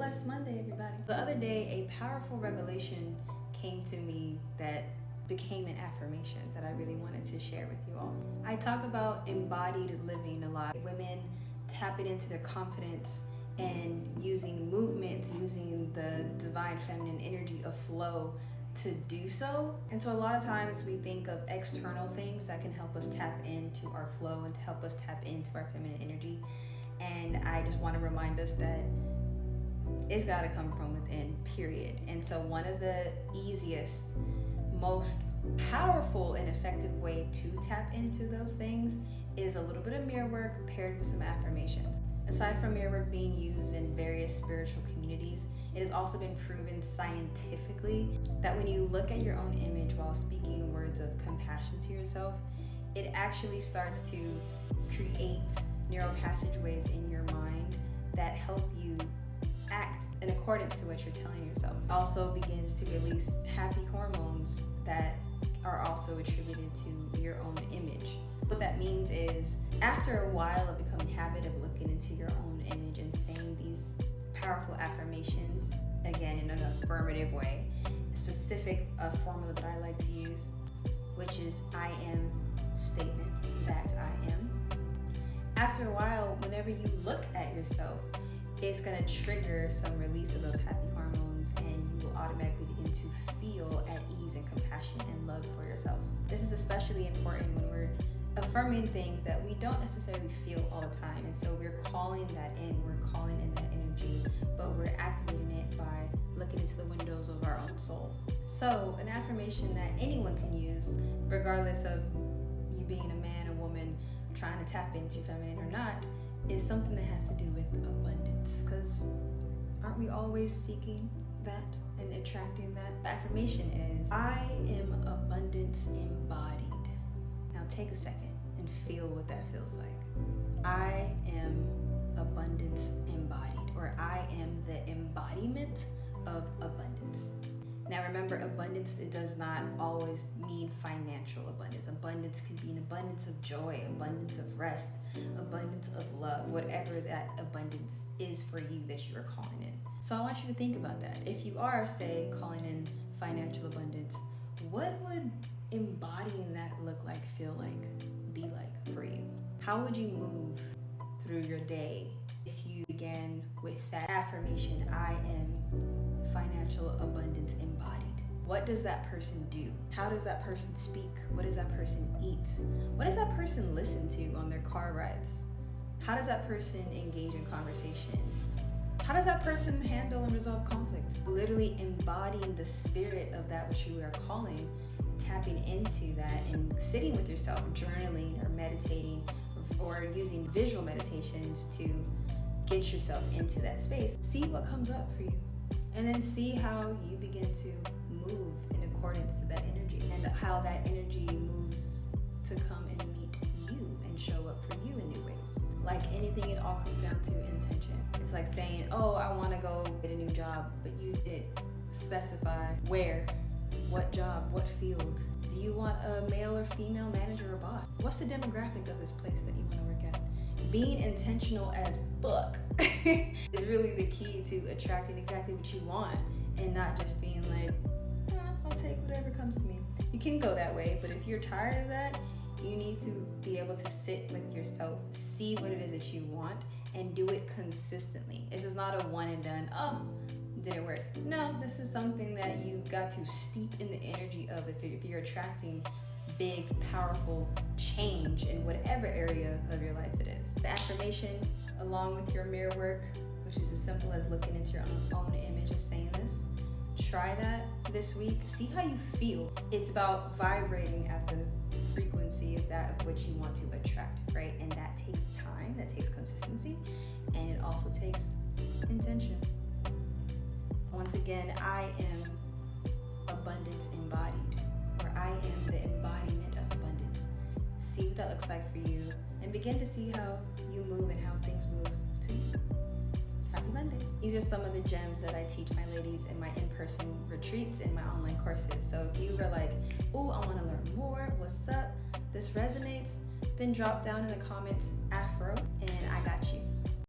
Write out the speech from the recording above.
blessed Monday, everybody. The other day, a powerful revelation came to me that became an affirmation that I really wanted to share with you all. I talk about embodied living a lot. Women tapping into their confidence and using movements, using the divine feminine energy of flow to do so. And so a lot of times we think of external things that can help us tap into our flow and to help us tap into our feminine energy. And I just want to remind us that it's got to come from within, period. And so one of the easiest, most powerful and effective way to tap into those things is a little bit of mirror work paired with some affirmations. Aside from mirror work being used in various spiritual communities, it has also been proven scientifically that when you look at your own image while speaking words of compassion to yourself, it actually starts to create neural passageways in your mind that help you act in accordance to what you're telling yourself. It also begins to release happy hormones that are also attributed to your own image. What that means is, after a while of becoming habit of looking into your own image and saying these powerful affirmations, again in an affirmative way, a specific formula that I like to use, which is I am statement that I am. After a while, whenever you look at yourself, it's going to trigger some release of those happy hormones, and you will automatically begin to feel at ease and compassion and love for yourself. This is especially important when we're affirming things that we don't necessarily feel all the time, and so we're calling that in, we're calling in that energy, but we're activating it by looking into the windows of our own soul. So an affirmation that anyone can use, regardless of you being a man or woman trying to tap into your feminine or not, is something that has to do with abundance, because aren't we always seeking that and attracting that? The affirmation is, I am abundance embodied. Now take a second and feel what that feels like. I am abundance embodied, or I am the embodiment of abundance. Now remember, abundance, it does not always mean financial abundance. Abundance can be an abundance of joy, abundance of rest, abundance of love, whatever that abundance is for you that you are calling in. So I want you to think about that. If you are, say, calling in financial abundance, what would embodying that look like, feel like, be like for you? How would you move through your day if you began with that affirmation, I am financial abundance embodied? What does that person do? How does that person speak? What does that person eat? What does that person listen to on their car rides? How does that person engage in conversation? How does that person handle and resolve conflict? Literally embodying the spirit of that which you are calling, tapping into that and sitting with yourself, journaling or meditating, or using visual meditations to get yourself into that space. See what comes up for you. And then see how you begin to move in accordance to that energy, and how that energy moves to come and meet you and show up for you in new ways. Like anything, it all comes down to intention. It's like saying, oh, I want to go get a new job, but you didn't specify where, what job, what field. Do you want a male or female manager or boss? What's the demographic of this place that you want to work at? Being intentional as fuck is really the key to attracting exactly what you want, and not just being like, I'll take whatever comes to me. You can go that way, but if you're tired of that, you need to be able to sit with yourself, see what it is that you want, and do it consistently. This is not a one and done, oh, didn't work. No, this is something that you got to steep in the energy of if you're attracting big, powerful change in whatever area of your life it is. The affirmation, along with your mirror work, which is as simple as looking into your own image and saying this, try that this week. See how you feel. It's about vibrating at the frequency of that of which you want to attract, right? And that takes time, that takes consistency, and it also takes intention. Once again, I am abundance embodied, or I am the embodiment of abundance. See what that looks like for you, and begin to see how you move and how things move to you. Happy Monday. These are some of the gems that I teach my ladies in my in-person retreats and my online courses. So if you were like, ooh, I want to learn more, what's up, this resonates, then drop down in the comments Afro, and I got you.